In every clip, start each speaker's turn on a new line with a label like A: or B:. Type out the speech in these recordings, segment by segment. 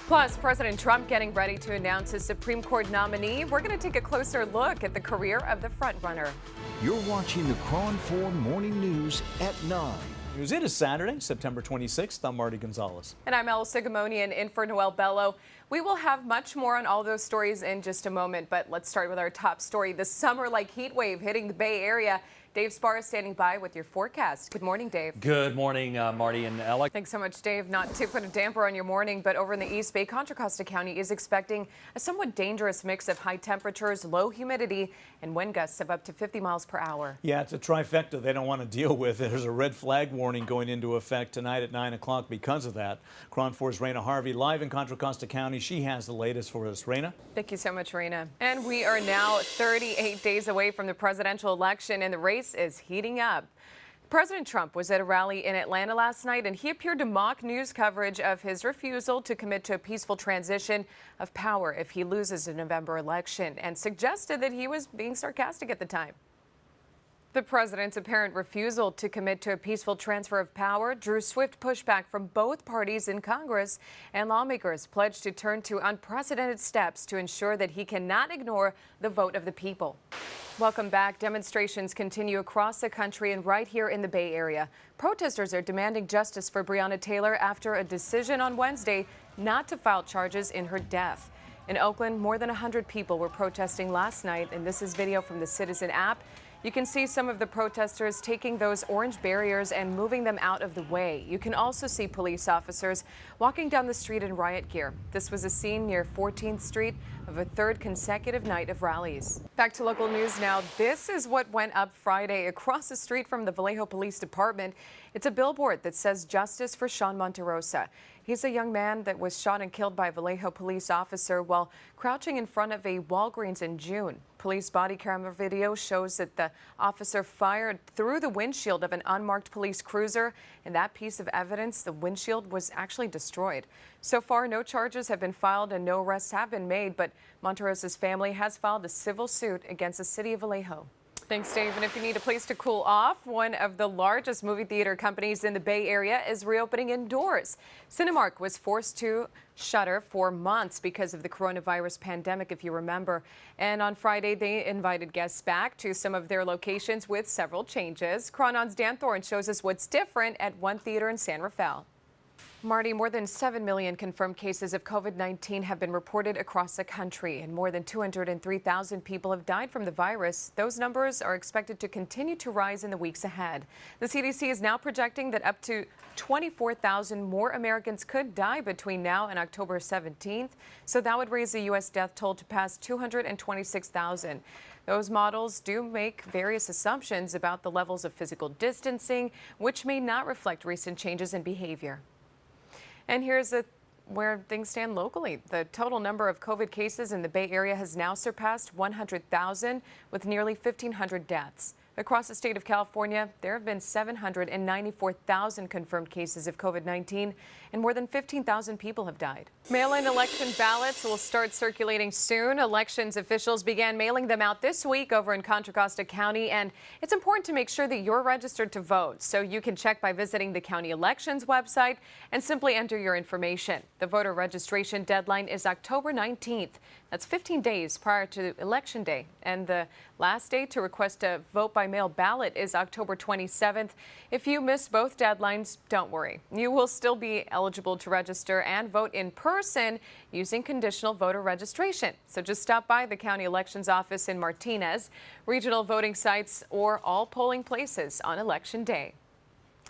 A: Plus, President Trump getting ready to announce his Supreme Court nominee. We're going to take a closer look at the career of the frontrunner.
B: You're watching the KRON 4 Morning News at 9.
C: It is Saturday, September 26th. I'm Marty Gonzalez.
A: And I'm Sogomonian in for Noel Bello. We will have much more on all those stories in just a moment, but let's start with our top story. The summer-like heat wave hitting the Bay Area. Dave Spar is standing by with your forecast. Good morning, Dave.
D: Good morning, Marty and Ella.
A: Thanks so much, Dave. Not to put a damper on your morning, but over in the East Bay, CONTRA Costa County is expecting a somewhat dangerous mix of high temperatures, low humidity, and wind gusts of up to 50 miles per hour.
C: Yeah, it's a trifecta they don't want to deal with. There's a red flag warning going into effect tonight at 9 o'clock because of that. KRON 4's Raina Harvey live in CONTRA Costa County. She has the latest for us. Raina?
A: Thank you so much, Raina. And we are now 38 days away from the presidential election, and the race is heating up. President Trump was at a rally in Atlanta last night, and he appeared to mock news coverage of his refusal to commit to a peaceful transition of power if he loses the November election, and suggested that he was being sarcastic at the time. The president's apparent refusal to commit to a peaceful transfer of power drew swift pushback from both parties in Congress, and lawmakers pledged to turn to unprecedented steps to ensure that he cannot ignore the vote of the people. Welcome back. Demonstrations continue across the country and right here in the Bay Area. Protesters are demanding justice for Breonna Taylor after a decision on Wednesday not to file charges in her death. In Oakland, more than 100 people were protesting last night, and this is video from the Citizen app. You can see some of the protesters taking those orange barriers and moving them out of the way. You can also see police officers walking down the street in riot gear. This was a scene near 14th Street of a third consecutive night of rallies. Back to local news now. This is what went up Friday across the street from the Vallejo Police Department. It's a billboard that says justice for Sean Monterrosa. He's a young man that was shot and killed by a Vallejo police officer while crouching in front of a Walgreens in June. Police body camera video shows that the officer fired through the windshield of an unmarked police cruiser. In that piece of evidence, the windshield was actually destroyed. So far, no charges have been filed and no arrests have been made, but Monterrosa's family has filed a civil suit against the city of Vallejo. Thanks, Dave. And if you need a place to cool off, one of the largest movie theater companies in the Bay Area is reopening indoors. Cinemark was forced to shutter for months because of the coronavirus pandemic, if you remember. And on Friday, they invited guests back to some of their locations with several changes. KRON's Dan Thorne shows us what's different at one theater in San Rafael. Marty, more than 7 million confirmed cases of COVID-19 have been reported across the country, and more than 203,000 people have died from the virus. Those numbers are expected to continue to rise in the weeks ahead. The CDC is now projecting that up to 24,000 more Americans could die between now and October 17th, so that would raise the U.S. death toll to past 226,000. Those models do make various assumptions about the levels of physical distancing, which may not reflect recent changes in behavior. And here's where things stand locally. The total number of COVID cases in the Bay Area has now surpassed 100,000, with nearly 1,500 deaths. Across the state of California, there have been 794,000 confirmed cases of COVID-19, and more than 15,000 people have died. Mail-in election ballots will start circulating soon. Elections officials began mailing them out this week over in Contra Costa County, and it's important to make sure that you're registered to vote. So you can check by visiting the county elections website and simply enter your information. The voter registration deadline is October 19th. That's 15 days prior to Election Day. And the last day to request a vote by mail ballot is October 27th. If you miss both deadlines, don't worry. You will still be eligible to register and vote in person using conditional voter registration. So just stop by the county elections office in Martinez, regional voting sites, or all polling places on Election Day.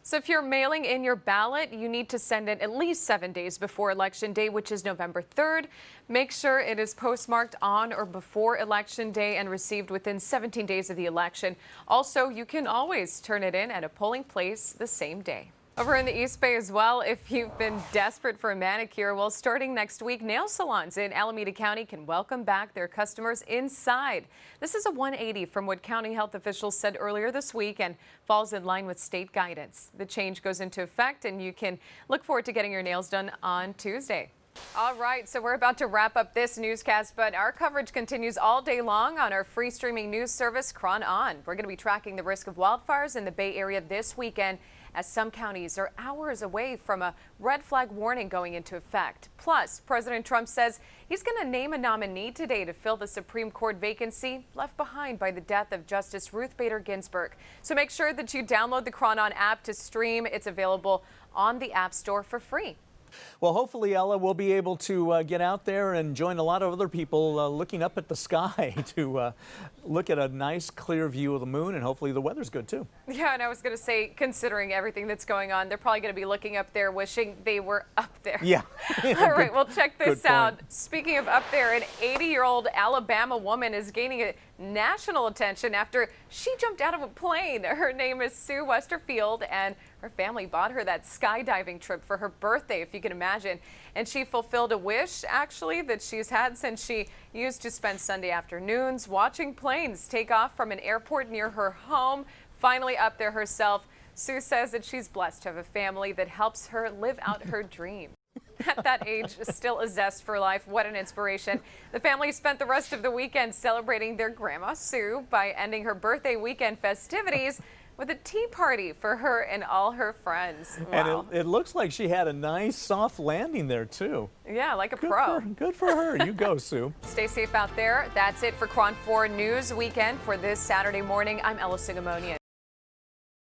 A: So if you're mailing in your ballot, you need to send it at least 7 days before Election Day, which is November 3rd. Make sure it is postmarked on or before Election Day and received within 17 days of the election. Also, you can always turn it in at a polling place the same day. Over in the East Bay as well, if you've been desperate for a manicure, well, starting next week, nail salons in Alameda County can welcome back their customers inside. This is a 180 from what county health officials said earlier this week and falls in line with state guidance. The change goes into effect, and you can look forward to getting your nails done on Tuesday. All right, so we're about to wrap up this newscast, but our coverage continues all day long on our free streaming news service, KRON On. We're going to be tracking the risk of wildfires in the Bay Area this weekend as some counties are hours away from a red flag warning going into effect. Plus, President Trump says he's going to name a nominee today to fill the Supreme Court vacancy left behind by the death of Justice Ruth Bader Ginsburg. So make sure that you download the KRON app to stream. It's available on the App Store for free.
C: Well, hopefully, Ella, we'll be able to get out there and join a lot of other people looking up at the sky to look at a nice, clear view of the moon, and hopefully the weather's good, too.
A: Yeah, and I was going to say, considering everything that's going on, they're probably going to be looking up there wishing they were up there.
C: Yeah.
A: All right, well, check this
C: Good
A: out.
C: point.
A: Speaking of up there, an 80-year-old Alabama woman is gaining a national attention after she jumped out of a plane. Her name is Sue Westerfield, and her family bought her that skydiving trip for her birthday, if you can imagine. And she fulfilled a wish, actually, that she's had since she used to spend Sunday afternoons watching planes take off from an airport near her home. Finally up there herself, Sue says that she's blessed to have a family that helps her live out her dream. At that age, still a zest for life. What an inspiration. The family spent the rest of the weekend celebrating their Grandma Sue by ending her birthday weekend festivities with a tea party for her and all her friends. Wow.
C: And it looks like she had a nice, soft landing there, too.
A: Yeah, like a pro.
C: Good for her. You go, Sue.
A: Stay safe out there. That's it for KRON 4 News Weekend for this Saturday morning. I'm Sogomonian.